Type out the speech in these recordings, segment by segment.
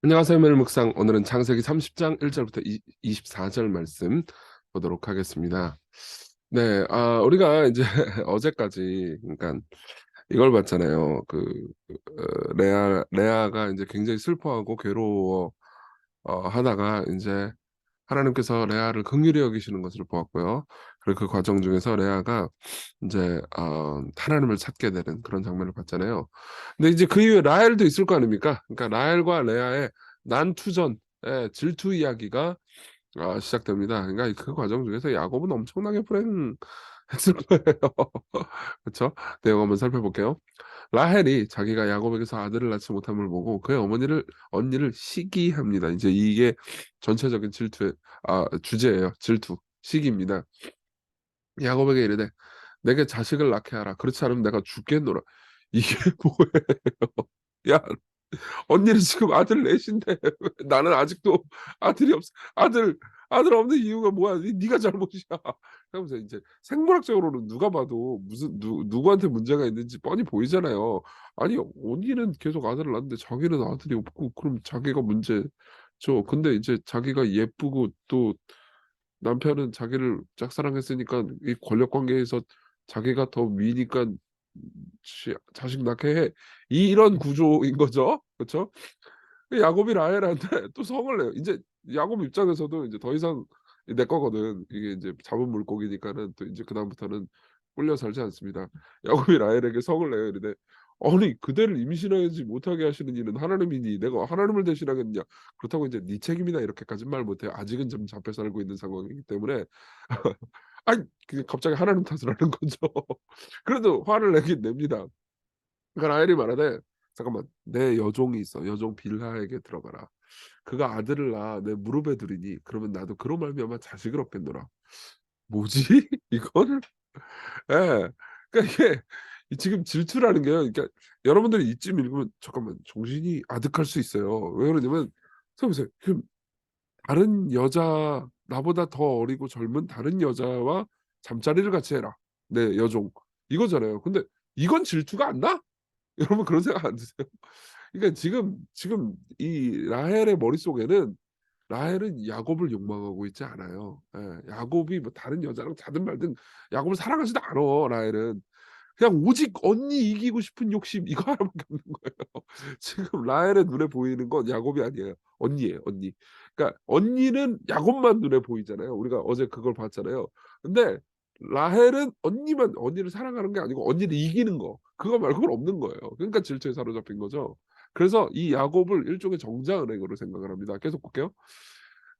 안녕하세요. 매일 묵상. 오늘은 창세기 30장 1절부터 24절 말씀 보도록 하겠습니다. 네, 우리가 이제 어제까지 그러니까 이걸 봤잖아요. 레아가 이제 굉장히 슬퍼하고 괴로워 하다가 이제 하나님께서 레아를 긍휼히 여기시는 것을 보았고요. 그리고 그 과정 중에서 레아가 이제 하나님을 찾게 되는 그런 장면을 봤잖아요. 근데 이제 그 이후에 라헬도 있을 거 아닙니까? 그러니까 라헬과 레아의 난투전, 질투 이야기가 시작됩니다. 그러니까 그 과정 중에서 야곱은 엄청나게 불행했을 거예요. 그렇죠? 내용 한번 살펴볼게요. 라헬이 자기가 야곱에게서 아들을 낳지 못함을 보고 그의 언니를 시기합니다. 이제 이게 전체적인 질투의 주제예요. 질투, 시기입니다. 야곱에게 이르되 내게 자식을 낳게 하라. 그렇지 않으면 내가 죽겠노라. 이게 뭐예요? 야, 언니는 지금 아들 넷인데 나는 아직도 아들이 없어. 아들 없는 이유가 뭐야? 네가 잘못이야. 하면서 이제 생물학적으로는 누가 봐도 무슨 누구한테 문제가 있는지 뻔히 보이잖아요. 아니 언니는 계속 아들을 낳는데 자기는 아들이 없고 그럼 자기가 문제죠. 근데 이제 자기가 예쁘고 또 남편은 자기를 짝사랑했으니까 이 권력 관계에서 자기가 더 위니까 자식 낳게 해. 이런 구조인 거죠. 그렇죠? 야곱이 라헬한테 또 성을 내요. 이제 야곱 입장에서도 이제 더 이상 내 거거든. 이게 이제 잡은 물고기니까는 또 이제 그다음부터는 꿀려 살지 않습니다. 야곱이 라헬에게 성을 내요. 이르되 아니 그대를 임신하지 못하게 하시는 이는 하나님이니 내가 하나님을 대신하겠느냐. 그렇다고 이제 네 책임이다 이렇게까지는 말 못해요. 아직은 좀 잡혀 살고 있는 상황이기 때문에 아니 갑자기 하나님 탓을 하는 거죠. 그래도 화를 내긴 냅니다. 그러니까 라헬이 말하되 "잠깐만 내 여종이 있어. 여종 빌하에게 들어가라. 그가 아들을 낳아 내 무릎에 두리니 그러면 나도 그로 말미암아 자식을 얻겠노라." 뭐지? 이거를 예. 그러니까 이게 지금 질투라는 게요. 그러니까 여러분들이 이쯤 읽으면 '잠깐만 정신이 아득할 수 있어요.' 왜 그러냐면 생각해 보세요. 지금 다른 여자 나보다 더 어리고 젊은 다른 여자와 잠자리를 같이 해라. 내 여종. 이거잖아요. 근데 이건 질투가 안 나? 여러분 그런 생각 안 드세요? 그러니까 지금 이 라헬의 머릿속에는 라헬은 야곱을 욕망하고 있지 않아요. 예. 야곱이 뭐 다른 여자랑 자든 말든 야곱을 사랑하지도 않아 라헬은. 그냥 오직 언니 이기고 싶은 욕심 이거 하나밖에 없는 거예요. 지금 라헬의 눈에 보이는 건 야곱이 아니에요. 언니예요, 언니. 그러니까 언니는 야곱만 눈에 보이잖아요. 우리가 어제 그걸 봤잖아요. 근데 라헬은 언니를 사랑하는 게 아니고 언니를 이기는 거. 그거 말고는 없는 거예요. 그러니까 질투에 사로잡힌 거죠. 그래서 이 야곱을 일종의 정자은행으로 생각을 합니다. 계속 볼게요.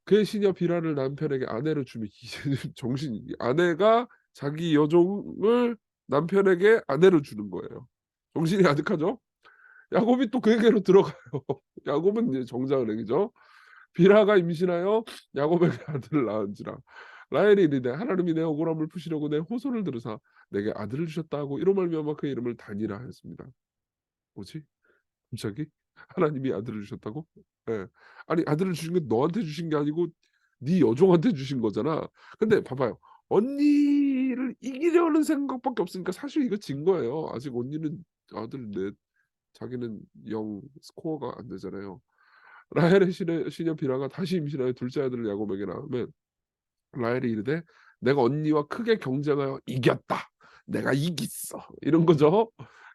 그의 시녀 비라를 남편에게 아내로 주며 이제 정신이 아내가 자기 여종을 남편에게 아내로 주는 거예요. 정신이 아득하죠? 야곱이 또 그에게로 들어가요. 야곱은 이제 정자은행이죠. 비라가 임신하여 야곱에게 아들을 낳은지라. 라헬이 이르되 하나님이 내 억울함을 푸시려고 내 호소를 들으사 내게 아들을 주셨다 하고 이로 말미암아 그의 이름을 단이라 하였습니다. 뭐지? 갑자기? 하나님이 아들을 주셨다고? 예. 아니 아들을 주신 건 너한테 주신 게 아니고 네 여종한테 주신 거잖아. 근데 봐봐요. 언니를 이기려는 생각밖에 없으니까 사실 이거 진 거예요. 아직 언니는 아들 넷 자기는 0 스코어가 안 되잖아요. 라헬의 시녀 빌하가 다시 임신하여 둘째 아들을 야곱에게 낳으면 라헬이 이르되 내가 언니와 크게 경쟁하여 이겼다. 내가 이겼어. 이런 거죠.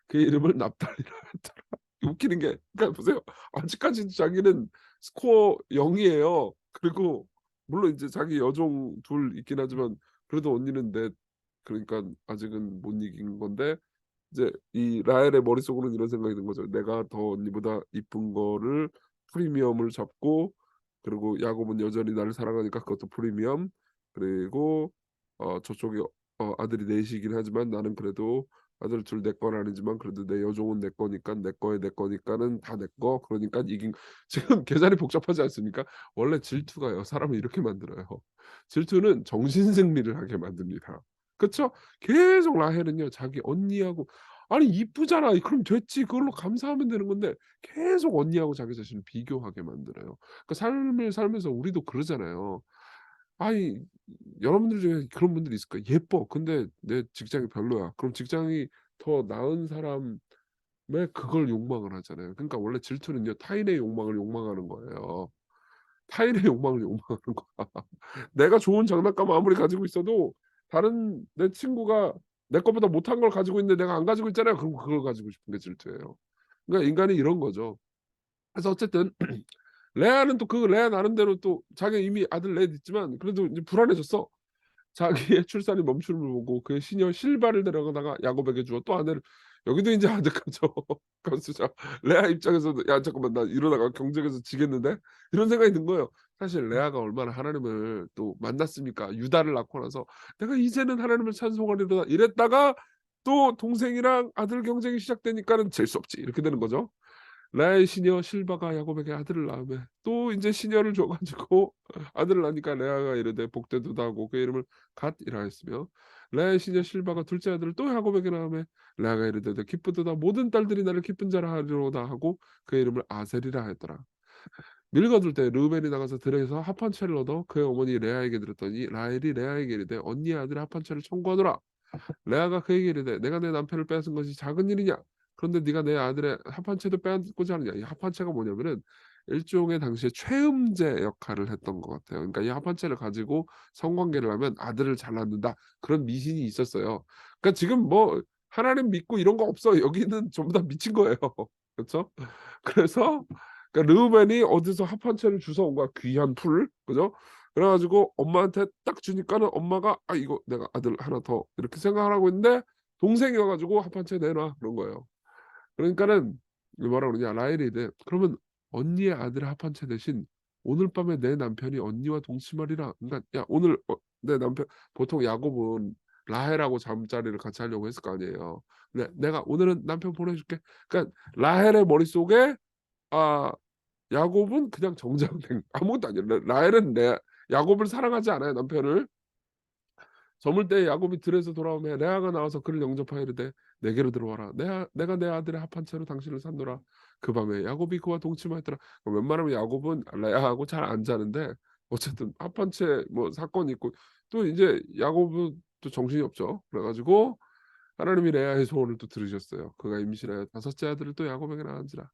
그의 이름을 납달리라 했더라. 웃기는 게 그러니까 보세요. 아직까지 자기는 스코어 0 이에요. 그리고 물론 이제 자기 여종 둘 있긴 하지만 그래도 언니는 넷 그러니까 아직은 못 이긴 건데 이제 이 라헬의 머릿속으로는 이런 생각이 든 거죠. '내가 더 언니보다 이쁜 거를 프리미엄을 잡고 그리고 야곱은 여전히 나를 사랑하니까 그것도 프리미엄 그리고 저쪽에 아들이 넷이긴 하지만 나는 그래도 아들 둘 내 건 아니지만 그래도 내 여종은 내 거니까 내 거에 내 거니까는 다 내 거. 그러니까 이긴' 지금 계산이 복잡하지 않습니까? 원래 질투가요 사람을 이렇게 만들어요. 질투는 정신 승리를 하게 만듭니다. 그쵸? 계속 라헬은요 자기 언니하고 아니 이쁘잖아. 그럼 됐지. 그걸로 감사하면 되는 건데 계속 언니하고 자기 자신을 비교하게 만들어요. 그 삶을 살면서 우리도 그러잖아요. 아니 여러분들 중에 그런 분들이 있을 거예요. 예뻐. 근데 내 직장이 별로야. 그럼 직장이 더 나은 사람 왜 그걸 욕망을 하잖아요. 그러니까 원래 질투는요 타인의 욕망을 욕망하는 거예요. 타인의 욕망을 욕망하는 거야. 내가 좋은 장난감 아무리 가지고 있어도 다른 내 친구가 내 것보다 못한 걸 가지고 있는데 내가 안 가지고 있잖아요. 그럼 그걸 가지고 싶은 게 질투예요. 그러니까 인간이 이런 거죠. 그래서 어쨌든 레아는 또 그 레아 나름대로 또 자기가 이미 아들 넷 있지만 그래도 이제 불안해졌어. 자기의 출산이 멈춤을 보고 그의 시녀 실바를 데려다가 야곱에게 주어 또 아내를 여기도 인제 아득하죠. 건수죠. 레아 입장에서도 '야 잠깐만 나 이러다가 경쟁에서 지겠는데?' 이런 생각이 든 거예요. 사실 레아가 얼마나 하나님을 또 만났습니까. 유다를 낳고 나서 '내가 이제는 하나님을 찬송하리로다.' 이랬다가 또 동생이랑 아들 경쟁이 시작되니까는 '질 수 없지.' 이렇게 되는 거죠. 레아의 시녀 실바가 야곱에게 아들을 낳으매 또 인제 시녀를 줘 가지고 아들을 낳으니까 레아가 이르되 복되도다 하고 그의 이름을 갓이라 했으며 레아의 시녀 실바가 둘째 아들을 또 야곱에게 낳으매 레아가 이르되 내 기쁘도다 모든 딸들이 나를 기쁜 자라 하리로다 하고 그의 이름을 아셀이라 하였더라. 밀거둘 때 르우벤이 나가서 들에서 합한 채를 얻어 그의 어머니 레아에게 드렸더니 라헬이 레아에게 이르되 언니의 아들의 합한 채를 청구하노라. 레아가 그에게 이르되 내가 내 남편을 빼앗은 것이 작은 일이냐? 그런데 네가 내 아들의 합한채도 빼앗고자 하느냐? 이 합한채가 뭐냐면은 일종의 당시에 최음제 역할을 했던 것 같아요. 그러니까 이 합한채를 가지고 성관계를 하면 아들을 잘 낳는다 그런 미신이 있었어요. 그러니까 지금 뭐 하나님 믿고 이런 거 없어. 여기는 전부 다 미친 거예요. 그렇죠? 그래서 그러니까 르우벤이 어디서 합한채를 주워 온 거야. 귀한 풀, 그죠? 그래 가지고 엄마한테 딱 주니까는 엄마가 '아 이거 내가 아들 하나 더.' 이렇게 생각을 하고 있는데 동생이 와 가지고 "합한 채 내놔." 그런 거예요. 그러니까는 이 뭐라 그러냐 라헬이 이래 "그러면 언니의 아들의 합한 채 대신 오늘 밤에 내 남편이 언니와 동침하리라." 그러니까 야 오늘 내 남편 보통 야곱은 라헬하고 잠자리를 같이 하려고 했을 거 아니에요. 근데 "내가 오늘은 남편 보내 줄게." 그러니까 라헬의 머릿속에 아 야곱은 그냥 정장된 아무것도 아니에요. 라헬은 레 야곱을 사랑하지 않아요, 남편을. 저물 때 야곱이 들에서 돌아오매 레아가 나와서 그를 영접하여 이르되 내게로 들어와라. 내가 내 아들의 합한 채로 당신을 산노라. 그 밤에 야곱이 그와 동침하였더라. 웬만하면 야곱은 레아하고 잘 안 자는데 어쨌든 합한 채 뭐 사건이 있고 또 인제 야곱은 또 정신이 없죠. 그래 가지고 하나님이 레아의 소원을 또 들으셨어요. 그가 임신하여 다섯째 아들을 또 야곱에게 낳은지라.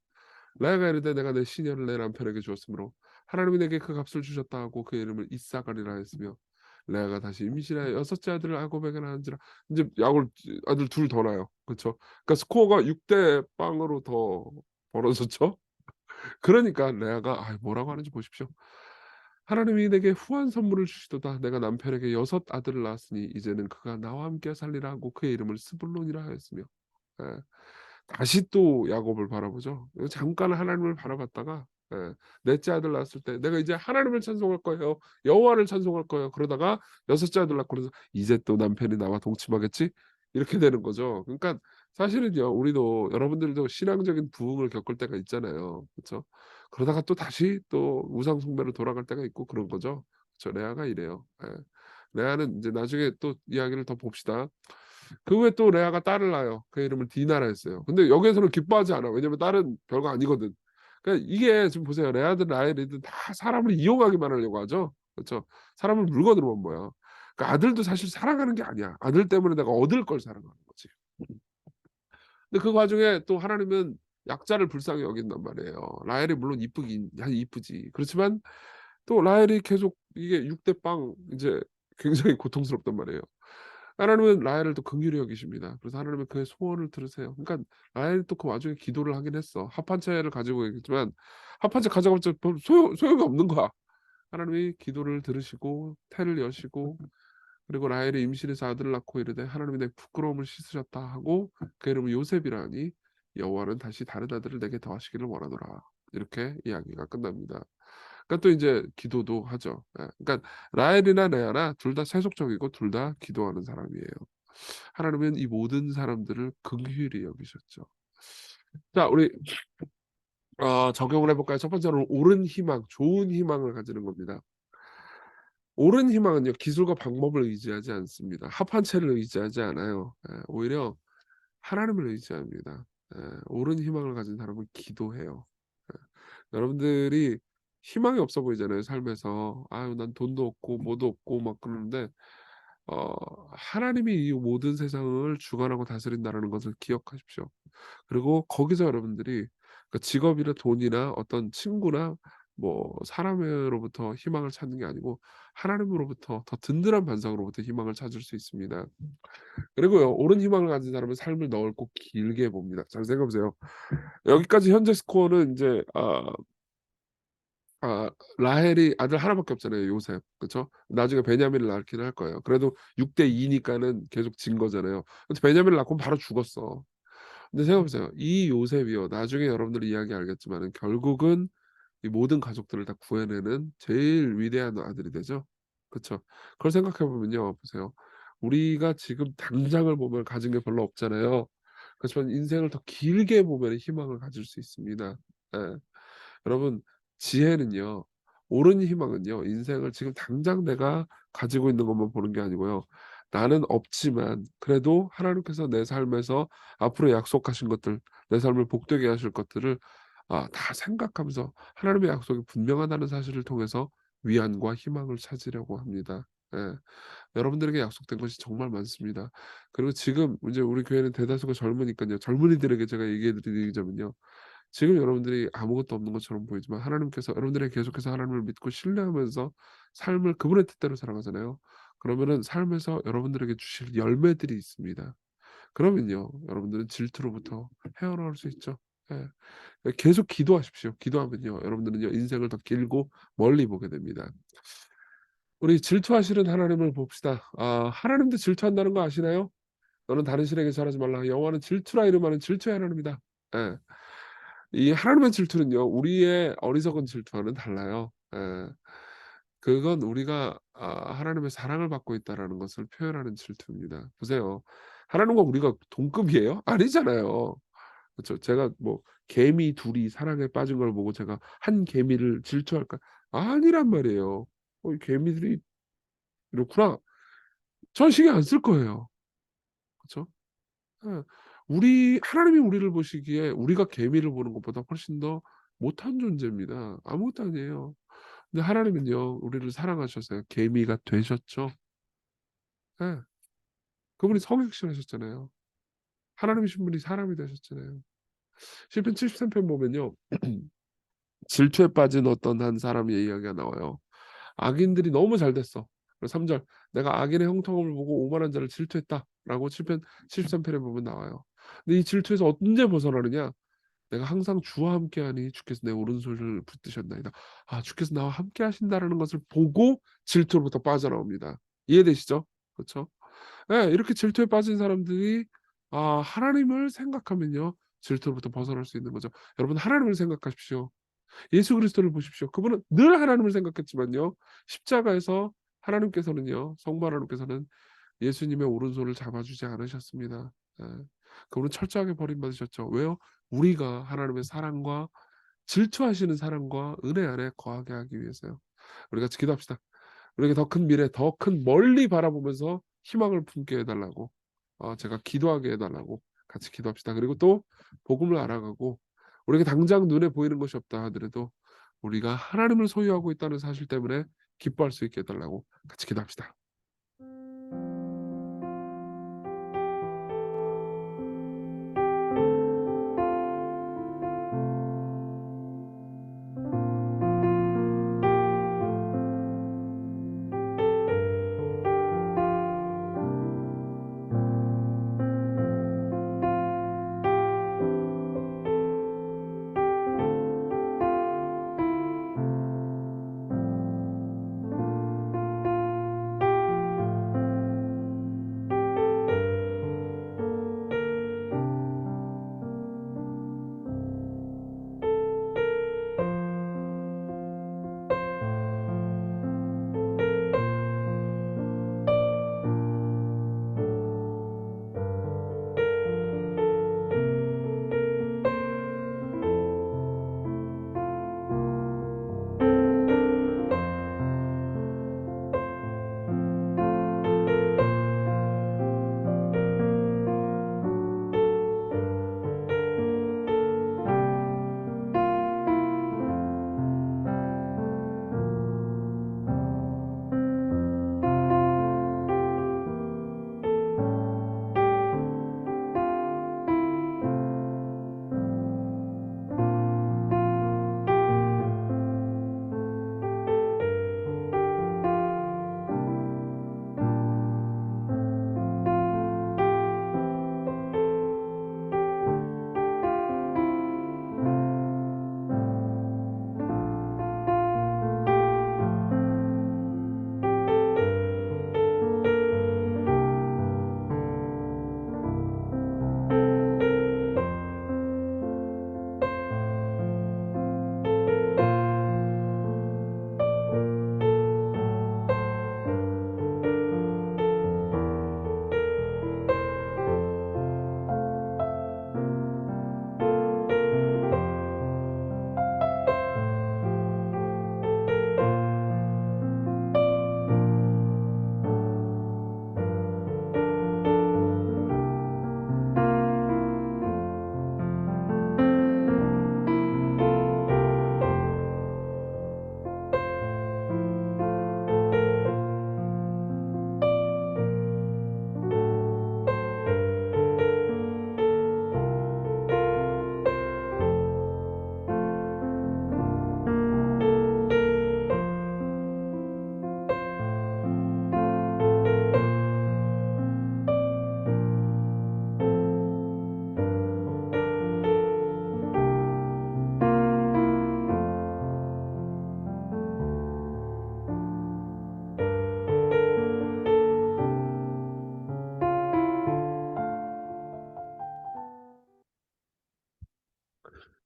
레아가 이르되 내가 내 시녀를 내 남편에게 주었으므로 하나님이 내게 그 값을 주셨다 하고 그 이름을 이삭이라 했으며 레아가 다시 임신하여 여섯째 아들을 야곱에게 낳은지라. 인제 야곱 아들 둘 더 낳아요. 그쵸. 그러니까 스코어가 6대 0으로 더 벌어졌죠. 그러니까 레아가 뭐라고 하는지 보십시오. "하나님이 내게 후한 선물을 주시도다. 내가 남편에게 여섯 아들을 낳았으니 이제는 그가 나와 함께 살리라." 하고 그의 이름을 스불론이라 하였으며 예. 다시 또 야곱을 바라보죠. 잠깐 하나님을 바라봤다가 예. 넷째 아들 낳았을 때 '내가 이제 하나님을 찬송할 거예요. 여호와를 찬송할 거예요.' 그러다가 여섯째 아들 낳고 그래서 '이제 또 남편이 나와 동침하겠지?' 이렇게 되는 거죠. 그러니까 사실은요. 우리도 여러분들도 신앙적인 부흥을 겪을 때가 있잖아요. 그쵸? 그러다가 또 다시 또 우상 숭배로 돌아갈 때가 있고 그런 거죠. 그쵸. 레아가 이래요. 예. 레아는 인제 나중에 또 이야기를 더 봅시다. 그 후에 또 레아가 딸을 낳아요. 그 이름을 디나라 했어요. 근데 여기에서는 기뻐하지 않아. 왜냐면 딸은 별거 아니거든. 그러니까 이게 지금 보세요. 레아든 라헬이든 다 사람을 이용하기만 하려고 하죠. 그렇죠? 사람을 물건으로만 봐요. 그러니까 아들도 사실 사랑하는 게 아니야. 아들 때문에 내가 얻을 걸 사랑하는 거지. 근데 그 과정에 또 하나님은 약자를 불쌍히 여긴단 말이에요. 라헬이 물론 이쁘긴 이쁘지. 그렇지만 또 라헬이 계속 이게 6대 빵 이제 굉장히 고통스럽단 말이에요. 하나님은 라헬을 또 긍휼히 여기십니다. 그래서 하나님은 그의 소원을 들으세요. 그러니까 라헬이 또 그 와중에 기도를 하긴 했어. 합한 채를 가지고 있지만 합한 채 가져가봤자 별 소용이 없는 거야. 하나님이 기도를 들으시고 태를 여시고 그리고 라헬이 임신해서 아들을 낳고 이르되 하나님이 내 부끄러움을 씻으셨다 하고 그 이름을 요셉이라 하니 여호와는 다시 다른 아들을 내게 더하시기를 원하노라. 이렇게 이야기가 끝납니다. 그러니까 또 인제 기도도 하죠. 예. 그러니까 라헬이나 레아나 둘 다 세속적이고 둘 다 기도하는 사람이에요. 하나님은 이 모든 사람들을 긍휼히 여기셨죠. 자 우리 적용을 해 볼까요? 첫 번째로는 옳은 희망, 좋은 희망을 가지는 겁니다. 옳은 희망은요 기술과 방법을 의지하지 않습니다. 합한 채를 의지하지 않아요. 예. 오히려 하나님을 의지합니다. 예. 옳은 희망을 가진 사람은 기도해요. 예. 여러분들이 희망이 없어 보이잖아요, 삶에서. '아유 난 돈도 없고 뭐도 없고.' 막 그러는데 하나님이 이 모든 세상을 주관하고 다스린다라는 것을 기억하십시오. 그리고 거기서 여러분들이 그 직업이나 돈이나 어떤 친구나 뭐 사람으로부터 희망을 찾는 게 아니고 하나님으로부터 더 든든한 반석으로부터 희망을 찾을 수 있습니다. 그리고요, 옳은 희망을 가진 사람은 삶을 넓고 길게 봅니다. 잘 생각해 보세요. 여기까지 현재 스코어는 인제 라헬이 아들 하나밖에 없잖아요, 요셉. 그쵸? 나중에 베냐민을 낳기는 할 거예요. 그래도 6대 2 니까는 계속 진 거잖아요. 근데 베냐민을 낳고 바로 죽었어. 근데 생각해 보세요. 이 요셉이요, 나중에 여러분들이 이야기 알겠지만은 결국은 이 모든 가족들을 다 구해내는 제일 위대한 아들이 되죠. 그쵸? 그걸 생각해 보면요, 보세요. 우리가 지금 당장을 보면 가진 게 별로 없잖아요. 그렇지만 인생을 더 길게 보면 희망을 가질 수 있습니다. 예. 여러분, 지혜는요, 옳은 희망은요, 인생을 지금 당장 내가 가지고 있는 것만 보는 게 아니고요. 나는 없지만 그래도 하나님께서 내 삶에서 앞으로 약속하신 것들, 내 삶을 복되게 하실 것들을 다 생각하면서 하나님의 약속이 분명하다는 사실을 통해서 위안과 희망을 찾으려고 합니다. 예. 여러분들에게 약속된 것이 정말 많습니다. 그리고 지금 이제 우리 교회는 대다수가 젊으니깐요. 젊은이들에게 제가 얘기해 드리자면요. 지금 여러분들이 아무것도 없는 것처럼 보이지만 하나님께서 여러분들에게 계속해서 하나님을 믿고 신뢰하면서 삶을 그분의 뜻대로 살아가잖아요. 그러면은 삶에서 여러분들에게 주실 열매들이 있습니다. 그러면요, 여러분들은 질투로부터 헤어나올 수 있죠. 예. 계속 기도하십시오. 기도하면요, 여러분들은요, 인생을 더 길고 멀리 보게 됩니다. 우리 질투하시는 하나님을 봅시다. 하나님도 질투한다는 거 아시나요? "너는 다른 신에게 절하지 말라. 여호와는 질투라 이름하는 질투의 하나님이다." 예. 이 하나님의 질투는요, 우리의 어리석은 질투와는 달라요. 예. 그건 우리가 하나님의 사랑을 받고 있다라는 것을 표현하는 질투입니다. 보세요. 하나님과 우리가 동급이에요? 아니잖아요. 그쵸. 제가 뭐 개미 둘이 사랑에 빠진 걸 보고 제가 한 개미를 질투할까? 아니란 말이에요. 이 개미들이 이렇구나. 전 신경 안 쓸 거예요. 그쵸? 예. 하나님이 우리를 보시기에 우리가 개미를 보는 것보다 훨씬 더 못한 존재입니다. 아무것도 아니에요. 근데 하나님은요, 우리를 사랑하셔서요, 개미가 되셨죠. 예. 그분이 성육신하셨잖아요. 하나님이신 분이 사람이 되셨잖아요. 시편 73편 보면요, 질투에 빠진 어떤 한 사람의 이야기가 나와요. 악인들이 너무 잘 됐어. 그리고 3 절, "내가 악인의 형통함을 보고 오만한 자를 질투했다."라고 시편 73편에 보면 나와요. 근데 이 질투에서 언제 벗어나느냐? "내가 항상 주와 함께하니 주께서 내 오른손을 붙드셨나이다." 주께서 나와 함께 하신다라는 것을 보고 질투로부터 빠져나옵니다. 이해되시죠? 그렇죠? 예. 이렇게 질투에 빠진 사람들이 하나님을 생각하면요, 질투로부터 벗어날 수 있는 거죠. 여러분, 하나님을 생각하십시오. 예수 그리스도를 보십시오. 그분은 늘 하나님을 생각했지만요, 십자가에서 하나님께서는요, 성부 하나님께서는 예수님의 오른손을 잡아주지 않으셨습니다. 예. 그분은 철저하게 버림받으셨죠. 왜요? 우리가 하나님의 사랑과 질투하시는 사랑과 은혜 안에 거하게 하기 위해서요. 우리 같이 기도합시다. 우리에게 더 큰 미래, 더 큰 멀리 바라보면서 희망을 품게 해 달라고, 제가 기도하게 해 달라고 같이 기도합시다. 그리고 또 복음을 알아가고, 우리에게 당장 눈에 보이는 것이 없다 하더라도 우리가 하나님을 소유하고 있다는 사실 때문에 기뻐할 수 있게 해 달라고 같이 기도합시다.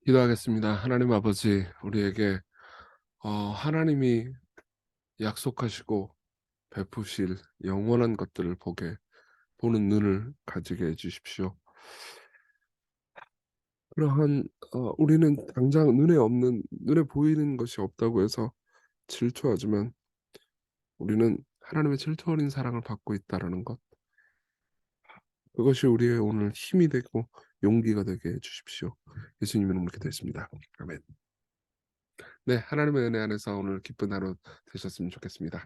기도하겠습니다. 하나님 아버지, 우리에게 하나님이 약속하시고 베푸실 영원한 것들을 보는 눈을 가지게 해 주십시오. 그러한 우리는 당장 눈에 보이는 것이 없다고 해서 질투하지만, 우리는 하나님의 질투 어린 사랑을 받고 있다라는 것, 그것이 우리의 오늘 힘이 되고 용기가 되게 해 주십시오. 예수님 이름으로 기도했습니다. 아멘. 네, 하나님의 은혜 안에서 오늘 기쁜 하루 되셨으면 좋겠습니다.